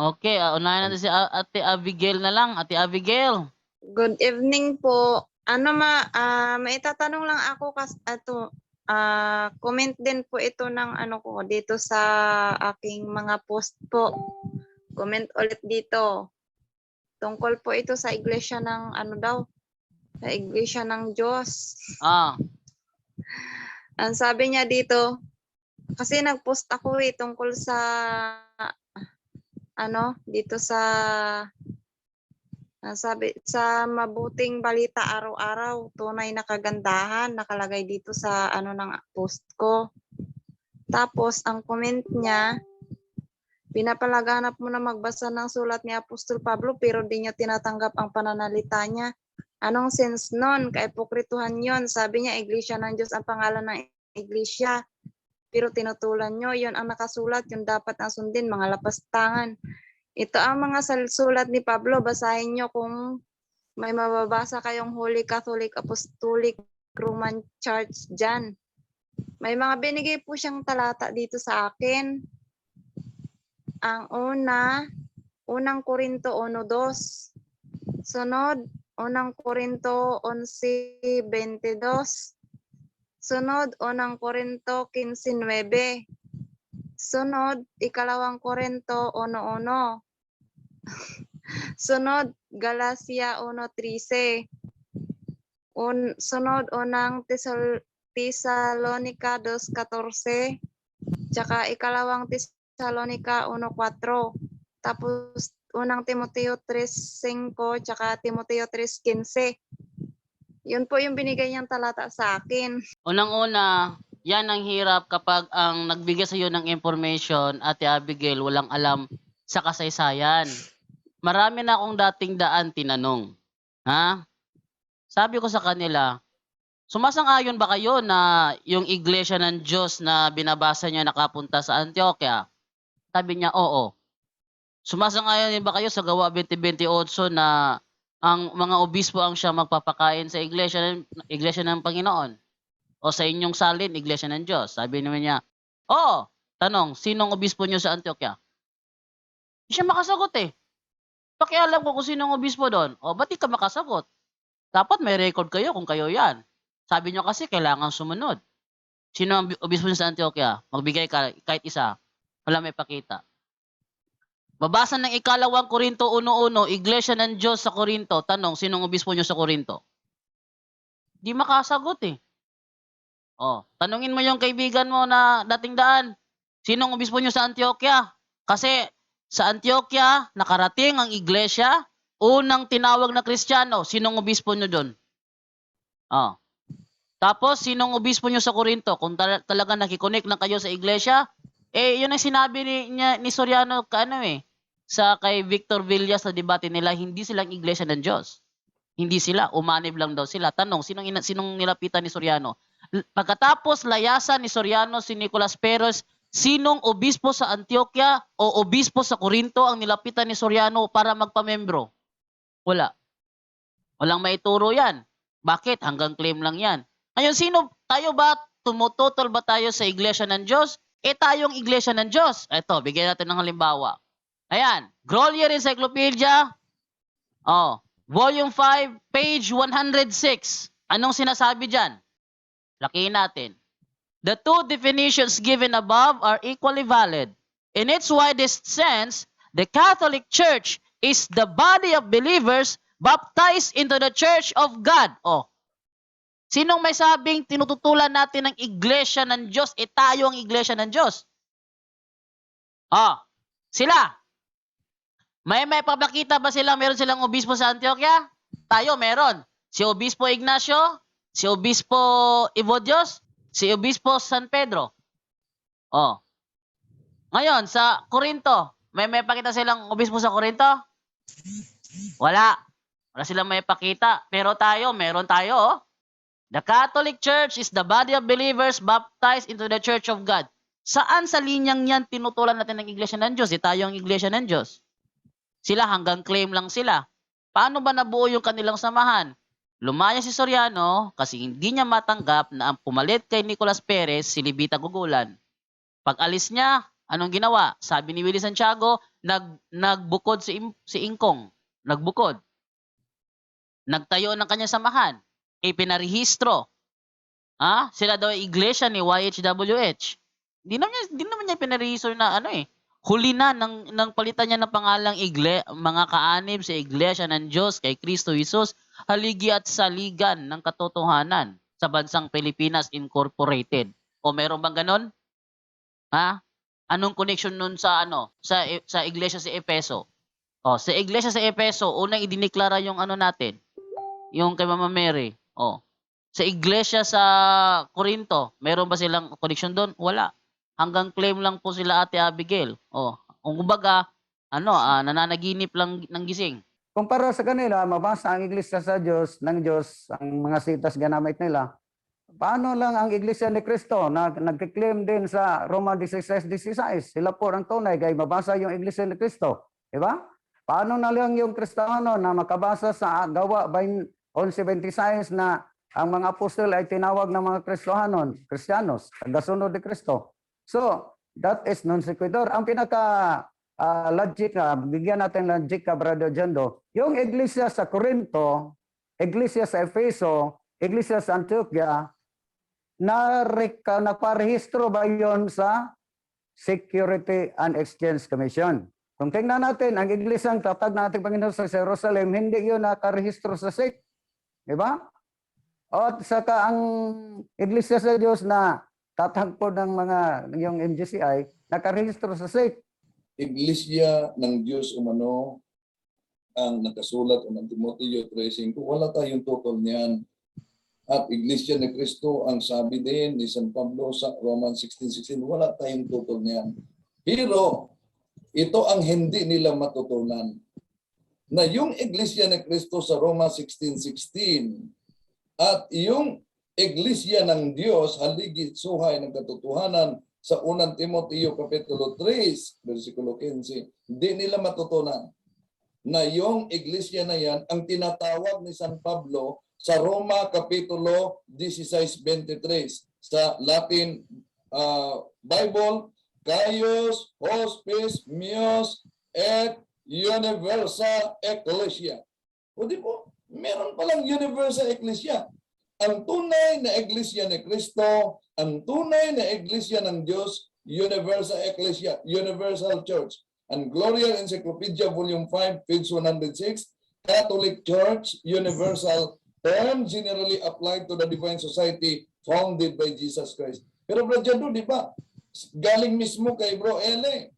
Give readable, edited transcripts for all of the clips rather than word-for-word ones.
Okay, unahin natin si Ate Abigail na lang. Ate Abigail. Good evening po. Maitatanong lang ako comment din po ito ng ko dito sa aking mga post po. Comment ulit dito. Tungkol po ito sa iglesia ng sa iglesia ng Diyos. Ang sabi niya dito, kasi nag-post ako tungkol sa dito sa sabi sa mabuting balita araw-araw, tunay na kagandahan nakalagay dito sa ng post ko. Tapos ang comment niya, pinapalaganap mo na magbasa ng sulat ni Apostol Pablo pero di niya tinatanggap ang pananalita niya. Anong sense nun? Kaipokrituhan yon. Sabi niya, Iglesia ng Diyos ang pangalan ng iglesia. Pero tinutulan nyo, yon ang nakasulat, yung dapat ang sundin, mga lapastangan. Ito ang mga sulat ni Pablo. Basahin nyo kung may mababasa kayong Holy Catholic Apostolic Roman Church dyan. May mga binigay po siyang talata dito sa akin. Ang unang Korinto 1:2. Sunod, unang Korinto 11:22. Sunod, unang Korinto 15:9. Sunod, ikalawang Korinto 1:1. Sunod, Galacia 1:13. Sunod, unang Tesalonica 2:14. Tsaka ikalawang Tesalonica 1:4. Tapos unang Timoteo 3:5 tsaka Timoteo 3:15. Yun po yung binigay niyang talata sa akin. Unang-una, yan ang hirap kapag ang nagbigay sa iyo ng information, Ate Abigail, walang alam sa kasaysayan. Marami na akong dating daan tinanong. Ha? Sabi ko sa kanila, sumasang-ayon ba kayo na yung iglesia ng Diyos na binabasa niya nakapunta sa Antioquia? Sabi niya, oo. Sumasang-ayon din ba kayo sa Gawa 20:28 na ang mga obispo ang siya magpapakain sa iglesia ng Panginoon? O sa inyong salin, iglesia ng Diyos? Sabi naman niya, oo. Tanong, sinong obispo niyo sa Antioquia? Hindi siya makasagot eh. Pakialam ko kung sinong obispo doon. O, ba't di ka makasagot? Dapat may record kayo kung kayo yan. Sabi niyo kasi kailangan sumunod. Sino ang obispo niyo sa Antioquia? Magbigay ka kahit isa. Wala may pakita. Babasa ng ikalawang Korinto 1:1, Iglesia ng Diyos sa Korinto. Tanong, sinong obispo niyo sa Korinto? Di makasagot eh. Oh, tanungin mo yung kaibigan mo na dating daan. Sinong obispo niyo sa Antioquia? Kasi sa Antioquia, nakarating ang iglesia, unang tinawag na Kristiyano. Sinong obispo niyo doon? Oh. Tapos, sinong obispo niyo sa Korinto? Kung talaga nakikonek na kayo sa iglesia, yun ang sinabi ni Soriano sa kay Victor Villas sa debate nila, hindi silang iglesia ng Diyos. Hindi sila, umanib lang daw sila. Tanong, sinong nilapitan ni Soriano? Pagkatapos layasan ni Soriano si Nicolas Perez, sinong obispo sa Antioquia o obispo sa Corinto ang nilapitan ni Soriano para magpamembro? Wala. Walang maituro yan. Bakit? Hanggang claim lang yan. Ngayon, tayo ba, tumututol ba tayo sa iglesia ng Diyos? Tayong iglesia ng Diyos. Ito, bigyan natin ng halimbawa. Ayan, Grolier Encyclopedia, Volume 5, page 106. Anong sinasabi dyan? Lakihin natin. The two definitions given above are equally valid. In its widest sense, the Catholic Church is the body of believers baptized into the Church of God. Sinong may sabing tinututulan natin ng iglesia ng Diyos? Tayo ang iglesia ng Diyos. Sila. May papakita ba meron silang obispo sa Antioquia? Tayo meron. Si Obispo Ignacio, si Obispo Evodios, si Obispo San Pedro. Ngayon, sa Corinto, may pakita silang obispo sa Corinto? Wala. Wala silang may pakita. Pero tayo, meron tayo. The Catholic Church is the body of believers baptized into the Church of God. Saan sa linyang yan tinutulan natin ng iglesia ng Diyos? Tayo ang iglesia ng Diyos. Sila hanggang claim lang sila. Paano ba nabuo yung kanilang samahan? Lumaya si Soriano kasi hindi niya matanggap na ang pumalit kay Nicolas Perez si Libita Gugulan. Pag alis niya, anong ginawa? Sabi ni Willie Santiago, nagbukod si Ingkong, nagbukod. Nagtayo ng kanyang samahan, ipinarehistro. Sila daw ay iglesia ni YHWH. Di naman niya pinarehistro na huli na ng palitan niya ng pangalang mga kaanib sa iglesia ng Diyos kay Kristo Jesus, haligi at saligan ng katotohanan sa bansang Pilipinas Incorporated. O meron bang ganon? Anong connection nun sa sa iglesia sa Efeso? Sa iglesia sa Efeso, unang idineklara yung natin, yung kay Mama Mary. Sa iglesia sa Corinto, meron ba silang connection doon? Wala. Hanggang claim lang po sila Ate Abigail. Kung kumbaga, nananaginip lang ng gising. Kumpara sa kanila, mabasa ang iglesia ng Diyos, ang mga sitas ganamit nila. Paano lang ang iglesia ni Cristo na nagkiklaim din sa Roma 16:16? Sila po ang tunay, kaya mabasa yung iglesia ni Cristo. Diba? Paano na lang yung Kristiyano na makabasa sa Gawa 11:26 na ang mga apostol ay tinawag ng mga Kristiyanos, tagasunod ni Kristo. So, that is non sequitur. Ang pinaka logic bigyan natin logic Brother Jando, yung iglesia sa Corinto, iglesia sa Efeso, iglesia sa Antioquia, naparehistro ba yon sa Security and Exchange Commission? Kung tingnan natin, ang iglesang tatag natin Panginoon sa Jerusalem, hindi yun nakarehistro sa SEC. Diba? At saka ang iglesia sa Diyos na tatagpo ng yung MGCI, nakarehistro sa SEC. Iglesia ng Diyos umano ang nakasulat ng Timoteo 3:5. Wala tayong total niyan. At Iglesia ni Cristo ang sabi din ni San Pablo sa Romans 16:16. Wala tayong total niyan. Pero ito ang hindi nila matutunan. Na yung Iglesia ni Cristo sa Romans 16:16 at yung Iglesia ng Diyos, haligi suhay ng katotohanan sa 1 Timoteo Kapitulo 3, versikulo 15, hindi nila matutunan na yung iglesia na yan ang tinatawag ni San Pablo sa Roma Kapitulo 16:23 sa Latin Bible, Gaius, Hospes, Mios, et Universa Ecclesia. O di po, meron palang Universal Ecclesia. Ang tunay na iglesia ni Cristo, ang tunay na iglesia ng Diyos, Universal Ecclesia, Universal Church. And Gloria Encyclopedia Volume 5, page 106, Catholic Church, Universal, term generally applied to the Divine Society founded by Jesus Christ. Pero Bro Jando, di ba? Galing mismo kay Bro Ele.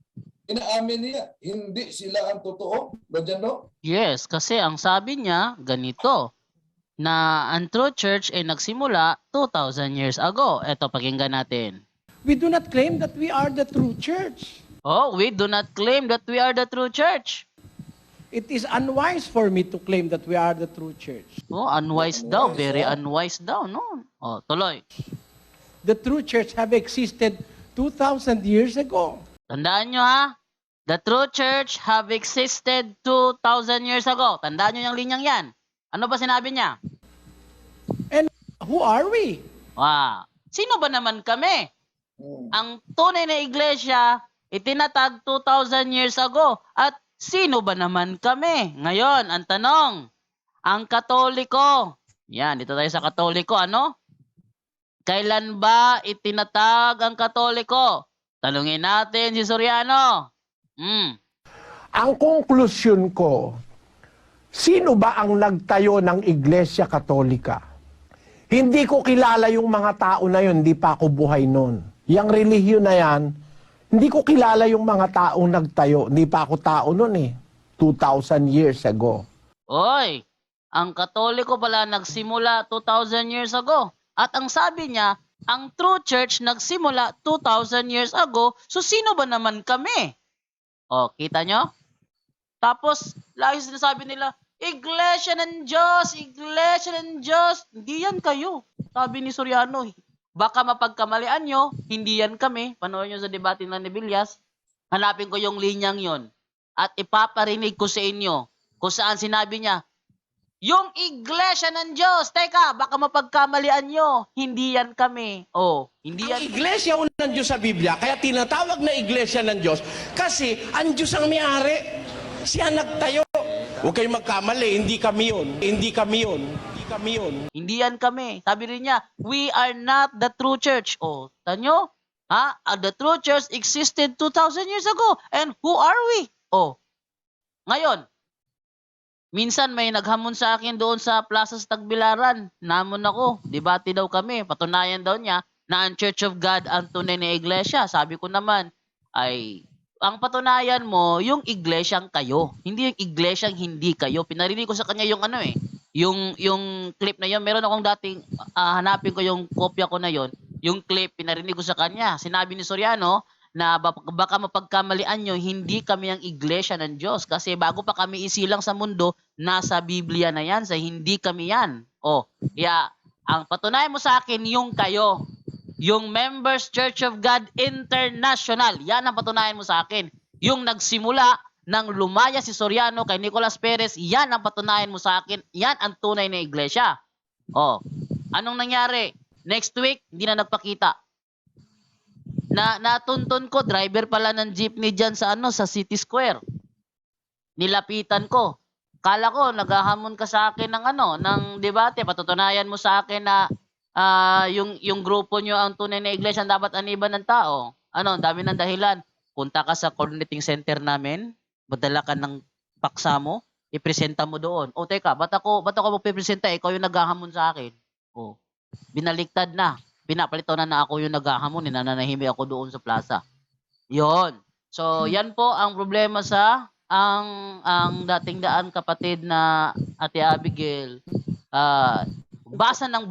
Inaamin niya, hindi sila ang totoo, Bro Jando? Yes, kasi ang sabi niya, ganito, na ang True Church ay nagsimula 2,000 years ago. Ito, pakinggan natin. We do not claim that we are the true church. We do not claim that we are the true church. It is unwise for me to claim that we are the true church. Unwise daw. Very unwise daw, no? Tuloy. The true church have existed 2,000 years ago. Tandaan nyo ha, the true church have existed 2,000 years ago. Tandaan nyo yung linyang yan. Ano ba sinabi niya? And who are we? Sino ba naman kami? Ang tunay na iglesia, itinatag 2,000 years ago. At sino ba naman kami? Ngayon, ang tanong, ang Katoliko. Yan, dito tayo sa Katoliko. Ano? Kailan ba itinatag ang Katoliko? Tanungin natin si Soriano. Ang konklusyon ko, sino ba ang nagtayo ng Iglesia Katolika? Hindi ko kilala yung mga tao na yun, hindi pa ako buhay noon. Yang relihiyon na yan, hindi ko kilala yung mga taong nagtayo, hindi pa ako tao noon 2,000 years ago. Oy, ang Katoliko pala nagsimula 2,000 years ago. At ang sabi niya, ang True Church nagsimula 2,000 years ago, so sino ba naman kami? Kita nyo? Tapos, lagi sinasabi nila, Iglesia ng Diyos, Iglesia ng Diyos. Hindi yan kayo. Sabi ni Soriano. Baka mapagkamalian nyo, hindi yan kami. Panoorin nyo sa debate ng Nebillas. Hanapin ko yung linyang yon at ipaparinig ko sa inyo kung saan sinabi niya, Yung iglesia ng Diyos. Teka, baka mapagkamalian nyo. Hindi yan kami. Oh, hindi Ang yan. iglesia ng Diyos sa Biblia, kaya tinatawag na iglesia ng Diyos, kasi ang Diyos ang may-ari. Siya nagtayo. Huwag kayong magkamali, hindi kami yun. Hindi kami yun. Hindi kami yun. Hindi yan kami. Sabi rin niya, we are not the true church. Oh, tanyo? Ha? The true church existed 2,000 years ago. And who are we? Oh, ngayon, minsan may naghamon sa akin doon sa Plaza sa Tagbilaran. Namon ako. Debate daw kami. Patunayan daw niya na ang Church of God ang tunay na iglesia. Sabi ko naman, ay, ang patunayan mo, yung iglesyang kayo. Hindi yung iglesyang hindi kayo. Pinarinig ko sa kanya yung ano eh. Yung clip na yun. Meron akong dating, hanapin ko yung kopya ko na yon. Yung clip, pinarinig ko sa kanya. Sinabi ni Soriano, na baka mapagkamalian nyo, hindi kami ang iglesia ng Diyos. Kasi bago pa kami isilang sa mundo, nasa Biblia na yan, sa hindi kami yan. O, ang patunayan mo sa akin, yung kayo. Yung Members Church of God International. Yan ang patunayan mo sa akin. Yung nagsimula nang lumaya si Soriano kay Nicolas Perez, yan ang patunayan mo sa akin. Yan ang tunay na iglesia. O, anong nangyari? Next week, hindi na nagpakita. Natuntun ko, driver pala ng jeepney dyan sa City Square. Nilapitan ko. Kala ko naghahamon ka sa akin ng debate, patutunayan mo sa akin na yung grupo nyo ang tunay na iglesia dapat aniban ng tao. Ang dami ng dahilan. Punta ka sa coordinating center namin, madala ka ng paksa mo, ipresenta mo doon. O teka, ba't ako magpipresenta? Ikaw yung naghahamon sa akin. O, binaliktad na. Pinapalito na ako yung naghahamon, nananahimik ako doon sa plaza. Yon. So, yan po ang problema sa ang dating daan kapatid na Ate Abigail. Basa ng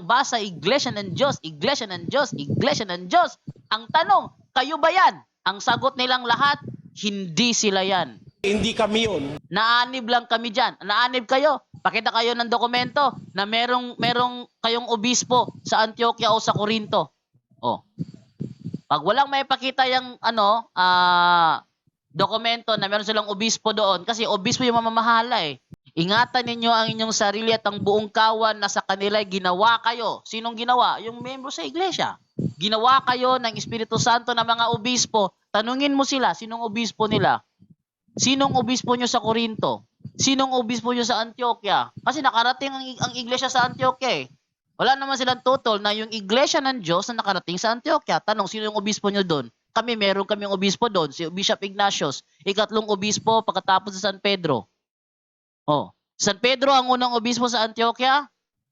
basa, iglesia ng Diyos, iglesia ng Diyos, iglesia ng Diyos. Ang tanong, kayo ba yan? Ang sagot nilang lahat, hindi sila yan. Hindi kami yun. Naanib lang kami dyan. Naanib kayo. Pakita kayo ng dokumento na merong kayong obispo sa Antioquia o sa Corinto. Oh. Pag walang may pakita yung dokumento na meron silang obispo doon, kasi obispo yung mamamahala eh. Ingatan ninyo ang inyong sarili at ang buong kawan na sa kanila ginawa kayo. Sinong ginawa? Yung membro sa iglesia. Ginawa kayo ng Espiritu Santo na mga obispo. Tanungin mo sila, sinong obispo nila? Sinong obispo nyo sa Corinto? Sinong obispo nyo sa Antioquia? Kasi nakarating ang iglesia sa Antioquia eh. Wala naman silang tutol na yung iglesia ng Diyos na nakarating sa Antioquia. Tanong, sino yung obispo nyo doon? Meron kaming obispo doon, si Bishop Ignatius. Ikatlong obispo pagkatapos sa San Pedro. Oh, San Pedro ang unang obispo sa Antioquia.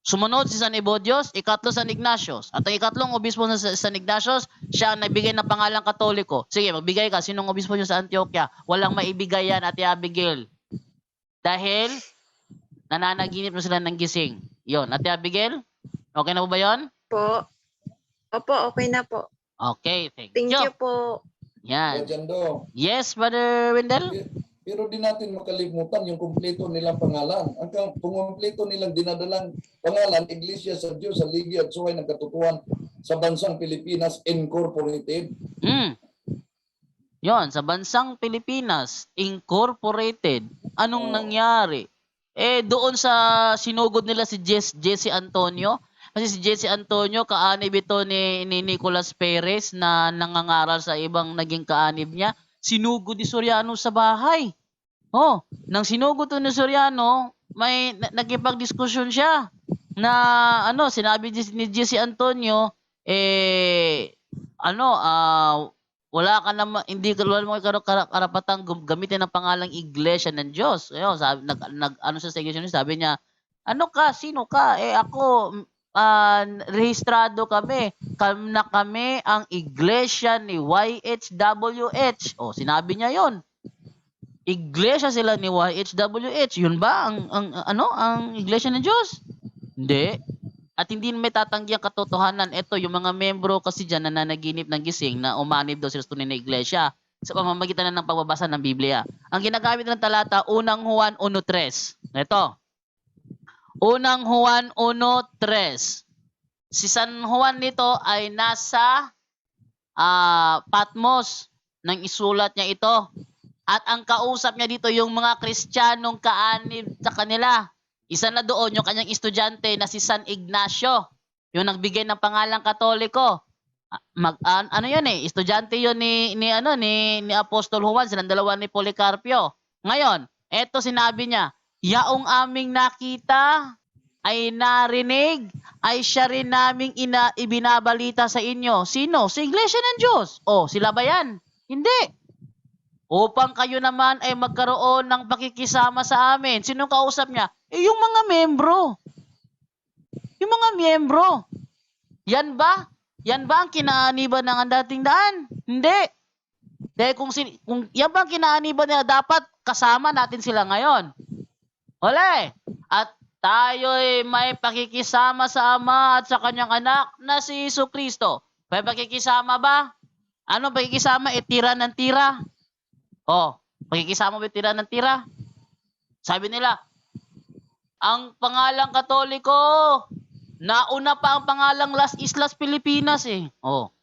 Sumunod si San Evodios, ikatlo San Ignatius. At ang ikatlong obispo sa San Ignatius, siya ang nagbigay ng pangalang Katoliko. Sige, magbigay ka. Sinong obispo nyo sa Antioquia? Walang maibigay yan, Ate Abigail. Dahil nananaginip na sila ng gising. Yon, Ate Abigail? Okay na po ba yon? Opo, okay na po. Okay, thank Thank you. you po. Yan. Jando, Yes, Brother Wendell? pero di natin makalimutan yung kumpleto nilang pangalan. Ang kumpleto nilang dinadalang pangalan, Iglesia sa Diyos, sa Ligi at Suway ng Katotohanan sa Bansang Pilipinas Incorporated. Yon, sa Bansang Pilipinas Incorporated. Anong nangyari? Doon sa sinugod nila si Jesse Antonio. Kasi si Jesse Antonio, kaanib ito ni Nicolas Perez na nangangaral sa ibang naging kaanib niya. Sinugod ni Soriano sa bahay. Oh, nang sinugod to ni Soriano, may nagkipagdiskusyon siya na sinabi ni Jesse Antonio, wala ka naman, hindi ka mo karapatang gamitin ang pangalang Iglesia ng Diyos. Ayun, sabi siya sa iglesia niya, sabi niya, sino ka? Ako rehistrado kami ang iglesia ni YHWH. Oh, sinabi niya 'yon. Iglesia sila ni YHWH. 'Yun ba ang iglesia ng Diyos? Hindi. At hindi may tatanggi ang katotohanan. Ito, yung mga membro kasi diyan na nananaginip ng gising na umanib daw sila sa tunay na iglesia sa pamamagitan ng pagbabasa ng Biblia. Ang ginagamit ng talata, unang Juan 1:3. Ito. Unang Juan 1:3. Si San Juan nito ay nasa Patmos nang isulat niya ito. At ang kausap niya dito yung mga Kristiyanong kaanib sa kanila. Isa na doon yung kanyang estudyante na si San Ignacio, yung nagbigay ng pangalang Katoliko. Ano yun eh, estudyante yun ni Apostol Juan, silang dalawa ni Policarpio. Ngayon, eto sinabi niya, yaong aming nakita ay narinig, ay siya rin naming ibinabalita sa inyo. Sino? Sa Iglesia ng Diyos. O, sila ba yan? Hindi. Upang kayo naman ay magkaroon ng pakikisama sa amin. Sinong kausap niya? Yung mga membro. Yung mga miyembro. Yan ba? Yan ba ang kinaaniban ng dating daan? Hindi. Dahil kung yan ba ang kinaaniban nila, dapat kasama natin sila ngayon. Wala eh. At tayo'y may pakikisama sa Ama at sa kanyang anak na si Jesucristo. May pakikisama ba? Ano pakikisama? Tira ng tira. Pakikisama ba tira ng tira? Sabi nila, ang pangalang Katoliko, nauna pa ang pangalang Las Islas Pilipinas eh.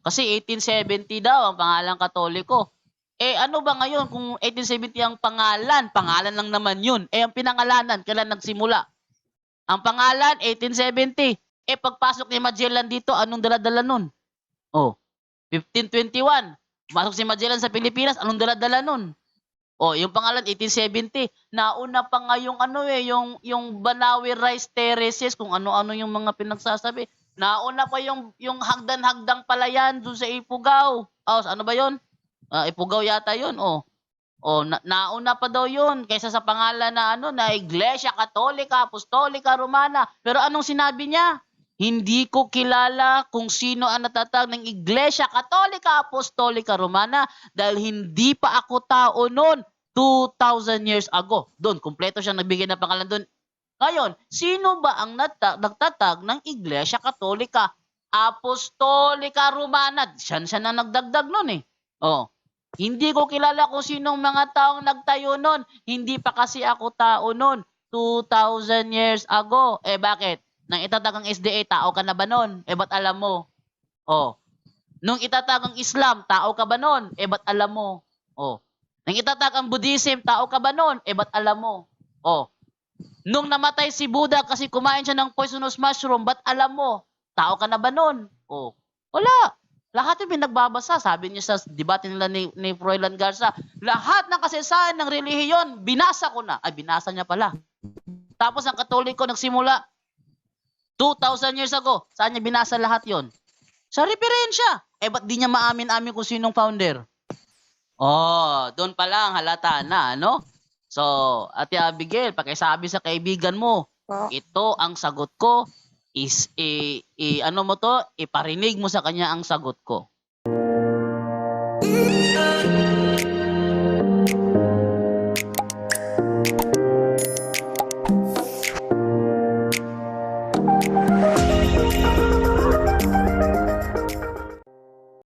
Kasi 1870 daw ang pangalang Katoliko. Ano ba ngayon kung 1870 ang pangalan? Pangalan lang naman yun. Ang pinangalanan, kailan nagsimula? Ang pangalan, 1870. Pagpasok ni Magellan dito, anong dala-dala nun? 1521. Masok si Magellan sa Pilipinas, anong dala-dala nun? Yung pangalan, 1870. Nauna pa nga yung yung Banawe Rice Terraces, kung ano-ano yung mga pinagsasabi. Nauna pa yung hagdan-hagdang palayan doon sa Ifugao. Ano ba yun? Ifugao yata yun, nauna pa daw yun kaysa sa pangalan na Iglesia Katolika, Apostolika, Romana. Pero anong sinabi niya? Hindi ko kilala kung sino ang natatag ng Iglesia Katolika, Apostolika, Romana dahil hindi pa ako tao noon 2,000 years ago. Doon, kumpleto siya nagbigay ng pangalan doon. Ngayon, sino ba ang nagtatag ng Iglesia Katolika, Apostolika, Romana? Siya na nagdagdag noon eh. Hindi ko kilala kung sinong mga taong nagtayo nun. Hindi pa kasi ako tao nun. 2,000 years ago. Bakit? Nang itatag ang SDA, tao ka na ba nun? Ba't alam mo? Nung itatag ang Islam, tao ka ba nun? Ba't alam mo? Nang itatag ang Buddhism, tao ka ba nun? Ba't alam mo? Nung namatay si Buddha kasi kumain siya ng poisonous mushroom, ba't alam mo? Tao ka na ba nun? Wala. Lahat yung pinagbabasa, sabi niya sa debate nila ni Froilan Garza, lahat ng kasaysayan ng relihiyon, binasa ko na. Binasa niya pala. Tapos ang Katoliko nagsimula 2,000 years ago. Saan niya binasa lahat yon? Sa referensya. Ba't di niya maamin-amin kung sinong founder? Doon pa lang halata na, ano? So, Ate Abigail, pakisabi sa kaibigan mo, ito ang sagot ko. Iparinig mo sa kanya ang sagot ko.